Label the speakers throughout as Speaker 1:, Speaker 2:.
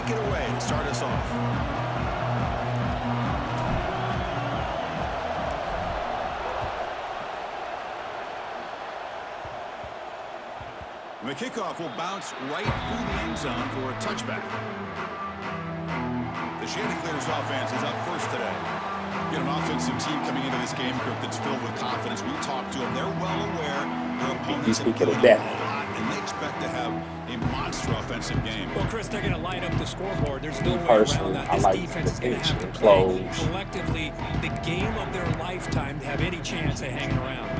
Speaker 1: take it away and start us off. The kickoff will bounce right through the end zone for a touchback. The Chanticleers offense is up first today. Get an offensive team coming into this game group that's filled with confidence. We talked to them. They're well aware their opponents have given up a lot, and they expect to have a monster offensive game.
Speaker 2: Well, Chris, they're going to light up the scoreboard. There's no way around that. This defense is going to have to play collectively the game of their lifetime to have any chance of hanging around.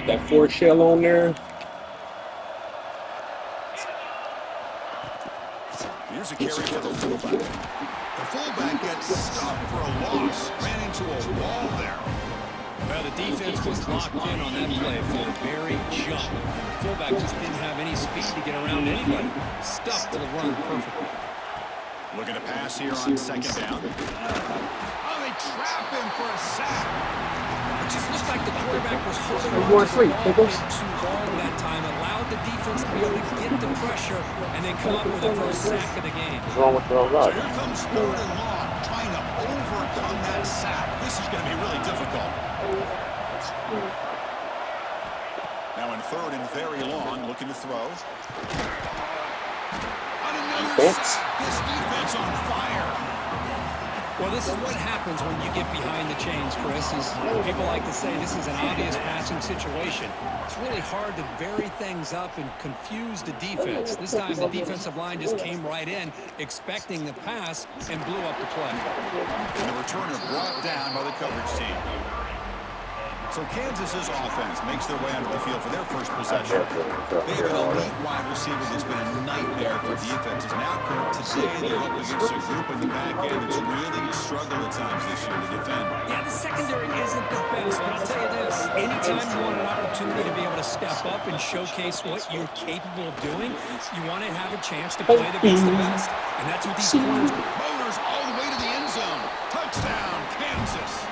Speaker 3: That 4 shell on there.
Speaker 1: Here's a carry for the fullback. The fullback gets stopped for a loss. Ran into a wall there.
Speaker 2: Well, the defense was locked in on that play for the very jump. The fullback just didn't have any speed to get around anybody. Stuck to the run perfectly.
Speaker 1: Looking to pass here on second down. Oh, they trap him for a sack.
Speaker 2: It just looked like the quarterback was holding on to the ball too long that time, allowed the defense to be able to get the pressure and then come up with the first sack of the game.
Speaker 3: What's wrong with those guys?
Speaker 1: So here comes 3rd and long, trying to overcome that sack. This is going to be really difficult. Now in 3rd and very long, looking to throw. On another sack. This defense on fire.
Speaker 2: Well, this is what happens when you get behind the chains, Chris. Is people like to say this is an obvious passing situation. It's really hard to vary things up and confuse the defense. This time the defensive line just came right in, expecting the pass, and blew up the play.
Speaker 1: And the returner brought down by the coverage team. So Kansas's offense makes their way onto the field for their first possession. They have an elite wide receiver that's been a nightmare for defenses. Now, Kurt, today they're up against a group in the back end that's really struggled at times this year to defend.
Speaker 2: Yeah, the secondary isn't the best, but I'll tell you this. Anytime you want an opportunity to be able to step up and showcase what you're capable of doing, you want to have a chance to play against the best. And that's what these corners do.
Speaker 1: Motors all the way to the end zone. Touchdown, Kansas.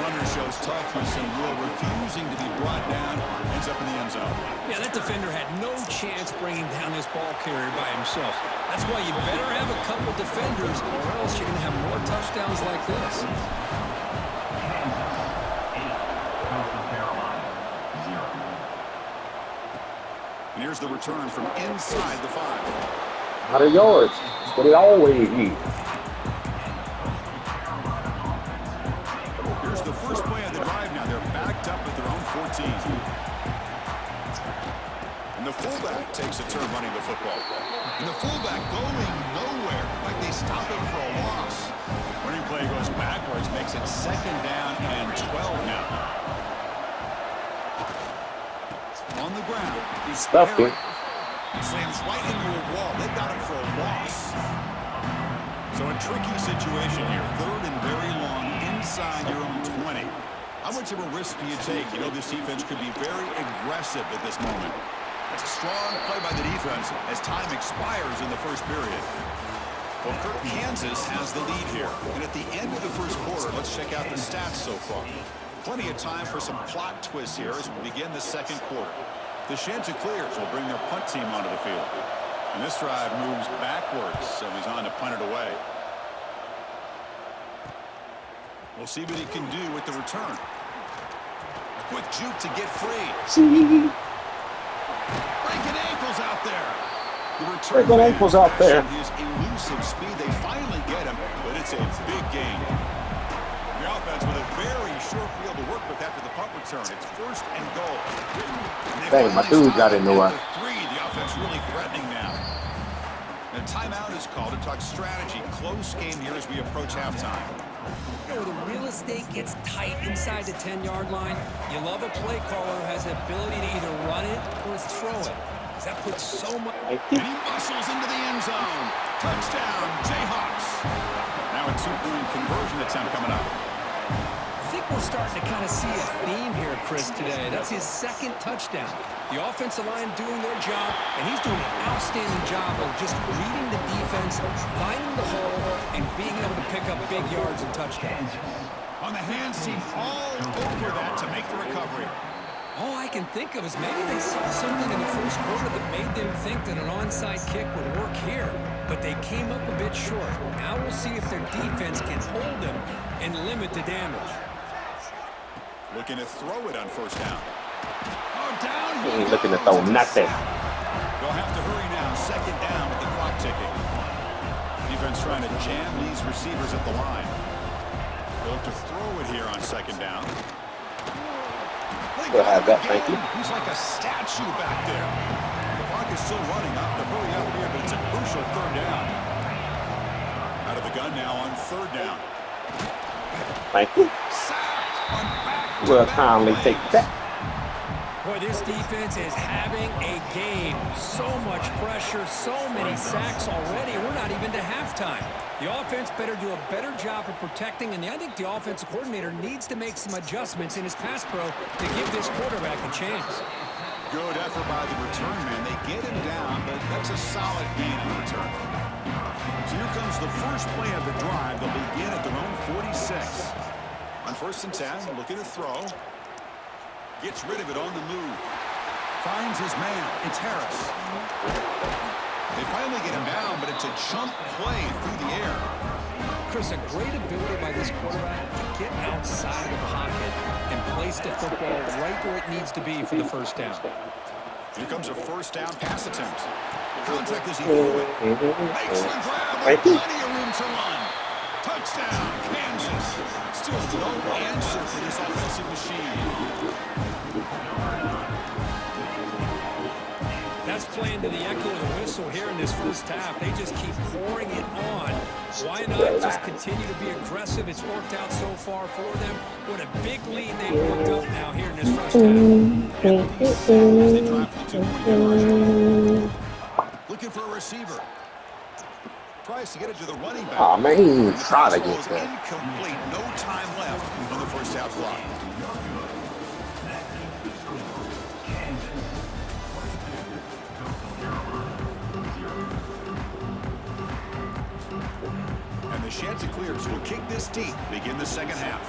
Speaker 1: Runner shows toughness and will, refusing to be brought down, ends up in the end zone.
Speaker 2: Yeah, that defender had no chance bringing down this ball carrier by himself. That's why you better have a couple defenders, or else you're going to have more touchdowns like this.
Speaker 1: And here's the return from inside the 5.
Speaker 3: Out of yards. That's what it always is.
Speaker 1: Here's the first play of the drive now. They're backed up at their own 14. And the fullback takes a turn running the football. And the fullback going nowhere. In fact, they stop him for a loss. Running play goes backwards, makes it 2nd down and 12 now. On the ground.
Speaker 3: He's stuffed it.
Speaker 1: Slams right into a wall. They got him for a loss. So a tricky situation here. 3rd and very long inside your own 20. How much of a risk do you take? You know this defense could be very aggressive at this moment. That's a strong play by the defense as time expires in the first period. Well, Kansas has the lead here. And at the end of the first quarter, let's check out the stats so far. Plenty of time for some plot twists here as we begin the second quarter. The Chanticleers will bring their punt team onto the field. And this drive moves backwards, so he's on to punt it away. We'll see what he can do with the return. A quick juke to get free. Breaking ankles out there. The return
Speaker 3: Breaking ankles out there.
Speaker 1: His elusive speed, they finally get him, but it's a big gain. The offense with a very short field to work with after the punt return. It's 1st and goal.
Speaker 3: Dang, my dude got into it.
Speaker 1: The offense really threatening now. The timeout is called to talk strategy. Close game here as we approach halftime.
Speaker 2: You know, the real estate gets tight inside the 10-yard line. You love a play caller who has the ability to either run it or throw it. Because that puts so much.
Speaker 1: And he muscles into the end zone. Touchdown, Jayhawks. Now a 2-point conversion attempt coming up.
Speaker 2: I think we're starting to kind of see a theme here, Chris, today. That's his second touchdown. The offensive line doing their job, and he's doing an outstanding job of just reading the defense, finding the hole, and being able to pick up big yards and touchdowns.
Speaker 1: On the hands team, all over that to make the recovery.
Speaker 2: All I can think of is maybe they saw something in the first quarter that made them think that an onside kick would work here, but they came up a bit short. Now we'll see if their defense can hold them and limit the damage.
Speaker 1: Looking to throw it on first down. Oh, down
Speaker 3: He ain't looking to throw nothing.
Speaker 1: They'll have to hurry now. Second down with the clock ticking. Defense trying to jam these receivers at the line. They'll look to throw it here on second down.
Speaker 3: We'll have that, thank you.
Speaker 1: He's like a statue back there. The clock is still running up to hurry up here, but it's a crucial third down. Out of the gun now on third down.
Speaker 3: Thank you. We'll kindly take that.
Speaker 2: Boy, this defense is having a game. So much pressure, so many sacks already. We're not even to halftime. The offense better do a better job of protecting, and I think the offensive coordinator needs to make some adjustments in his pass pro to give this quarterback a chance.
Speaker 1: Good effort by the return man. They get him down, but that's a solid gain on return. So here comes the first play of the drive. They'll begin at their own 46. On first and 10, looking to throw. Gets rid of it on the move. Finds his man. It's Harris. They finally get him down, but it's a jump play through the air.
Speaker 2: Chris, a great ability by this quarterback to get outside of the pocket and place the football right where it needs to be for the first down.
Speaker 1: Here comes a first down pass attempt. Contact as he threw it. Makes the grab with plenty of room to run. Touchdown, Kansas. Still no answer for this offensive machine.
Speaker 2: That's playing to the echo of the whistle here in this first half. They just keep pouring it on. Why not just continue to be aggressive? It's worked out so far for them. What a big lead they've worked up now here in this first
Speaker 1: half. Looking for a receiver. Tries to get it to the running back.
Speaker 3: Oh, man, he tried to get that.
Speaker 1: Incomplete. No time left on the first half clock. And the Chanticleers will kick this deep, begin the second half.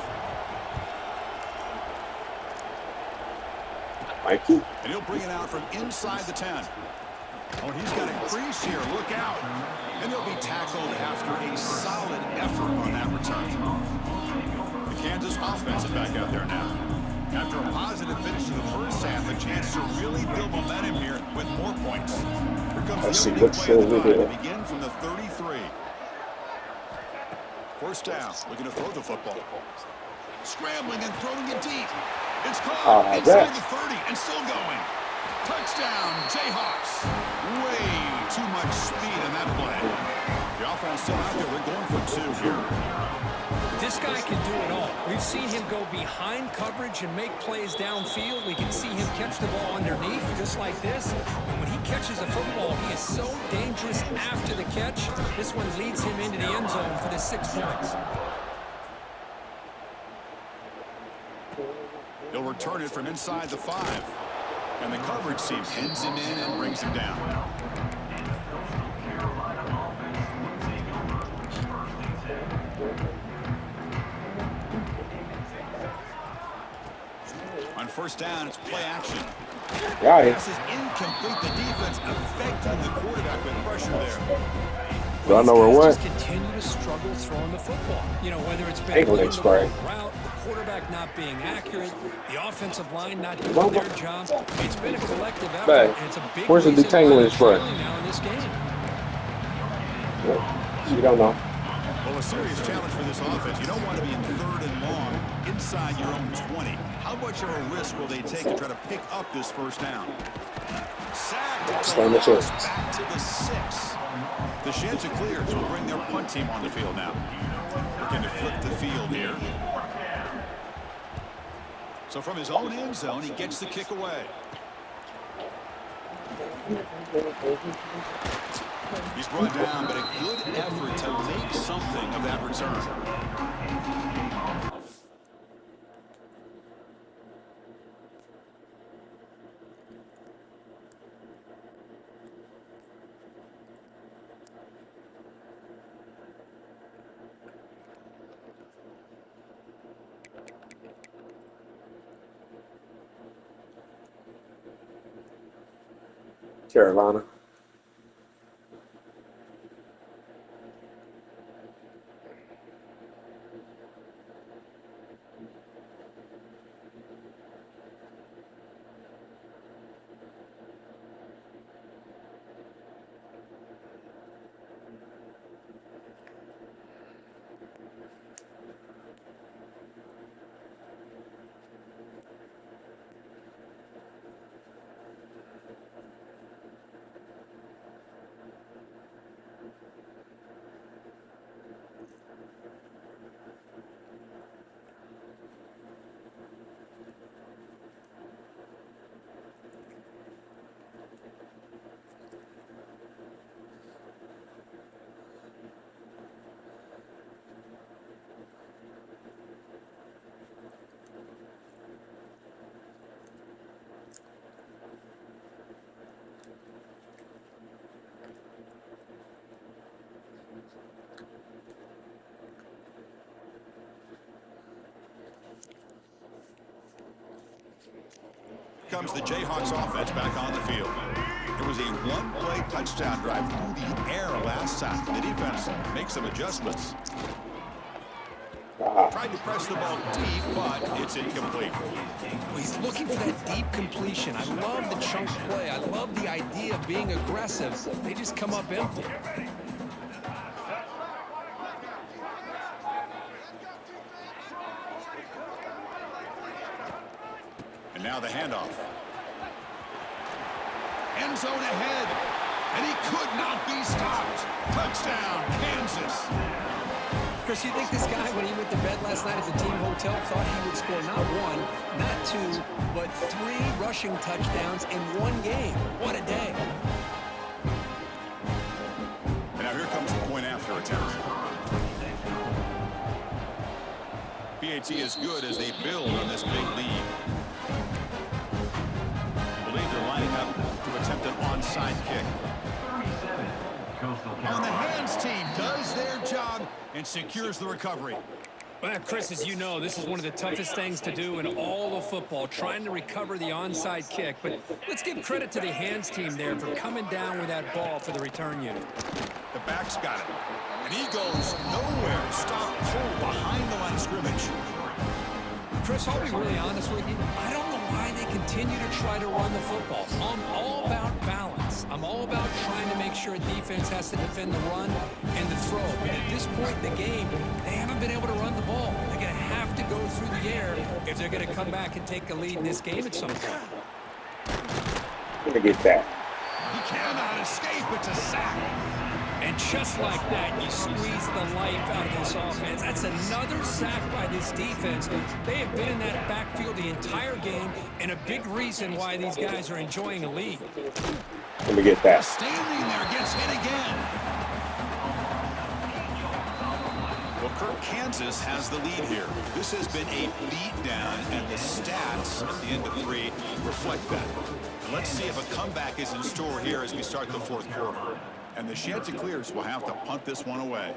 Speaker 3: Mikey.
Speaker 1: And he'll bring it out from inside the 10. Oh, he's got a crease here. Look out. And he'll be tackled after a solid effort on that return. The Kansas offense is back out there now. After a positive finish to the first half, a chance to really build momentum here with more points. Here comes the opening play of the drive. They begin from the 33. First down, looking to throw the football. Scrambling and throwing it deep. It's caught inside the 30 and still going. Touchdown, Jayhawks. Way too much speed in that play. The offense still out there. We're going for two here.
Speaker 2: This guy can do it all. We've seen him go behind coverage and make plays downfield. We can see him catch the ball underneath just like this. And when he catches a football, he is so dangerous after the catch. This one leads him into the end zone for the 6 points.
Speaker 1: He'll return it from inside the 5. And the coverage team pins him in and brings him down. On first down, it's play action.
Speaker 3: Yeah,
Speaker 1: Pass is incomplete. The defense affecting the quarterback with pressure there.
Speaker 3: Do I know where what?
Speaker 2: Just continue to struggle throwing the football. You know, whether it's been
Speaker 3: Ankle
Speaker 2: the
Speaker 3: expired.
Speaker 2: route, the quarterback not being accurate, the offensive line not doing their job. It's been a collective effort,
Speaker 3: But
Speaker 2: and it's a big
Speaker 3: where's the
Speaker 2: reason why
Speaker 3: detangling
Speaker 2: they're
Speaker 3: his foot?
Speaker 2: trailing now in this game.
Speaker 3: You don't know.
Speaker 1: Well, a serious challenge for this offense. You don't want to be in third and long inside your own 20. How much of a risk will they take to try to pick up this first down? Sacked. Back to the 6. The Chanticleers will bring their punt team on the field now. Looking to flip the field here. So from his own end zone, he gets the kick away. He's brought down, but a good effort to make something of that return.
Speaker 3: Carolina.
Speaker 1: Comes the Jayhawks offense back on the field. It was a one-play touchdown drive through the air last time. The defense makes some adjustments. Tried to press the ball deep, but it's incomplete.
Speaker 2: Well, he's looking for that deep completion. I love the chunk play. I love the idea of being aggressive. They just come up empty.
Speaker 1: And now the handoff. End zone ahead. And he could not be stopped. Touchdown, Kansas.
Speaker 2: Chris, you think this guy, when he went to bed last night at the team hotel, thought he would score not one, not two, but 3 rushing touchdowns in one game? What a day.
Speaker 1: And now here comes the point after attempt. PAT is good as they build on this big lead. I believe they're lining up to attempt an onside kick. On the hands team does their job and secures the recovery.
Speaker 2: Well, Chris, as you know, this is one of the toughest things to do in all of football, trying to recover the onside kick. But let's give credit to the hands team there for coming down with that ball for the return unit.
Speaker 1: The back's got it. And he goes nowhere. Stop pull behind the line of scrimmage.
Speaker 2: Chris, I'll be really honest with you. I don't know why they continue to try to run the football. I'm all about balance. I'm all about trying to make sure a defense has to defend the run and the throw. But at this point in the game, they haven't been able to run the ball. They're going to have to go through the air if they're going to come back and take the lead in this game at some point.
Speaker 3: Let me get that.
Speaker 1: He cannot escape. It's a sack.
Speaker 2: And just like that, you squeeze the life out of this offense. That's another sack by this defense. They have been in that backfield the entire game, and a big reason why these guys are enjoying a lead.
Speaker 3: Let me get that.
Speaker 1: Standing there gets hit again. Well, Kirk, Kansas has the lead here. This has been a beatdown, and the stats at the end of 3 reflect that. Let's see if a comeback is in store here as we start the 4th quarter. And the Chanticleers will have to punt this one away.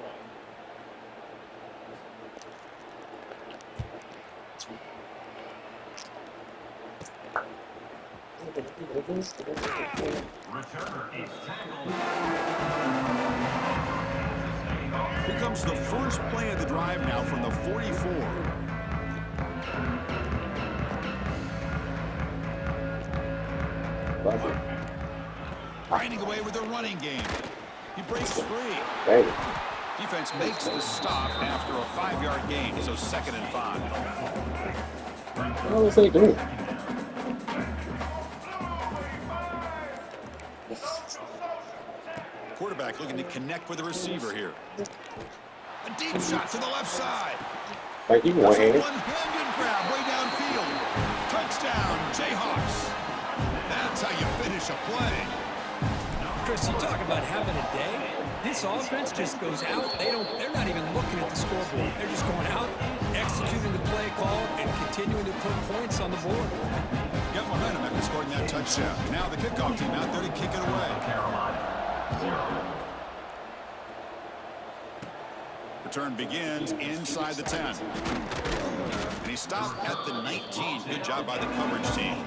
Speaker 1: Here comes the first play of the drive now from the 44. Grinding away with the running game. He breaks free.
Speaker 3: Dang.
Speaker 1: Defense makes the stop after a 5-yard gain, so 2nd and 5.
Speaker 3: What was they doing?
Speaker 1: Quarterback looking to connect with the receiver here. A deep shot to the left side.
Speaker 3: Like he
Speaker 1: That's a
Speaker 3: one-handed.
Speaker 1: one-handed grab way downfield. Touchdown, Jayhawks. That's how you finish a play.
Speaker 2: Chris, you talk about having a day. This offense just goes out. They're not even looking at the scoreboard. They're just going out, executing the play call, and continuing to put points on the board.
Speaker 1: Got momentum after scoring that touchdown. Now the kickoff team out there to kick it away. Return begins inside the 10. And he stopped at the 19. Good job by the coverage team.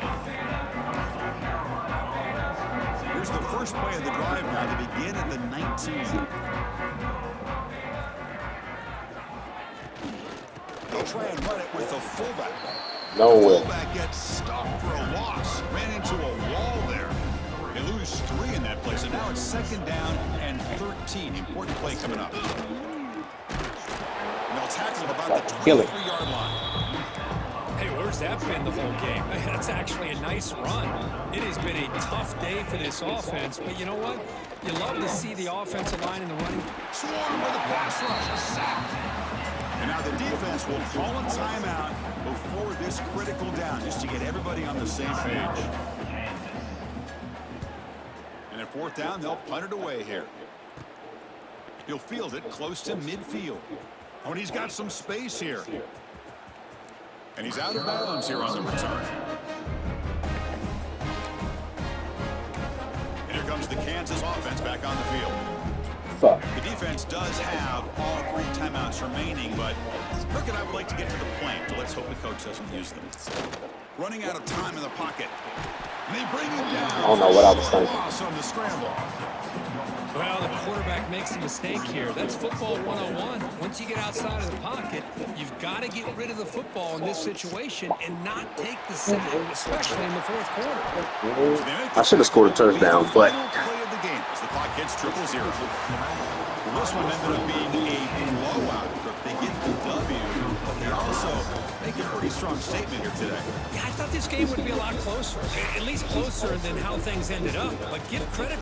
Speaker 1: Here's the first play of the drive now to begin at the 19. They'll try and run it with the fullback.
Speaker 3: No
Speaker 1: the
Speaker 3: way.
Speaker 1: fullback gets stopped for a loss. Ran into a wall there. They lose 3 in that play, so now it's 2nd down and 13. Important play coming up. And they'll tackle him about the 23-yard line.
Speaker 2: Hey, where's that been the whole game? That's actually a nice run. It has been a tough day for this offense, but you know what? You love to see the offensive line in the running.
Speaker 1: Swarm with a pass rush, a sack. And now the defense will call a timeout before this critical down, just to get everybody on the same page. And at 4th down, they'll punt it away here. He'll field it close to midfield. Oh, and he's got some space here. And he's out of bounds here on the return. And here comes the Kansas offense back on the field.
Speaker 3: Fuck.
Speaker 1: The defense does have all 3 timeouts remaining, but Kirk and I would like to get to the point, so let's hope the coach doesn't use them. Running out of time in the pocket. And they bring him down.
Speaker 3: I don't know what I was thinking.
Speaker 1: Loss on the scramble.
Speaker 2: Well, the quarterback makes a mistake here. That's football 101. Once you get outside of the pocket, you've got to get rid of the football in this situation and not take the sack, especially in the 4th quarter.
Speaker 3: I should have scored a touchdown, but
Speaker 1: Final play of the game as the clock hits 0-0. Well, this one ended up being a blowout. They get the W, but they also make a pretty strong statement here today.
Speaker 2: Yeah, I thought this game would be a lot closer, at least closer than how things ended up. But give credit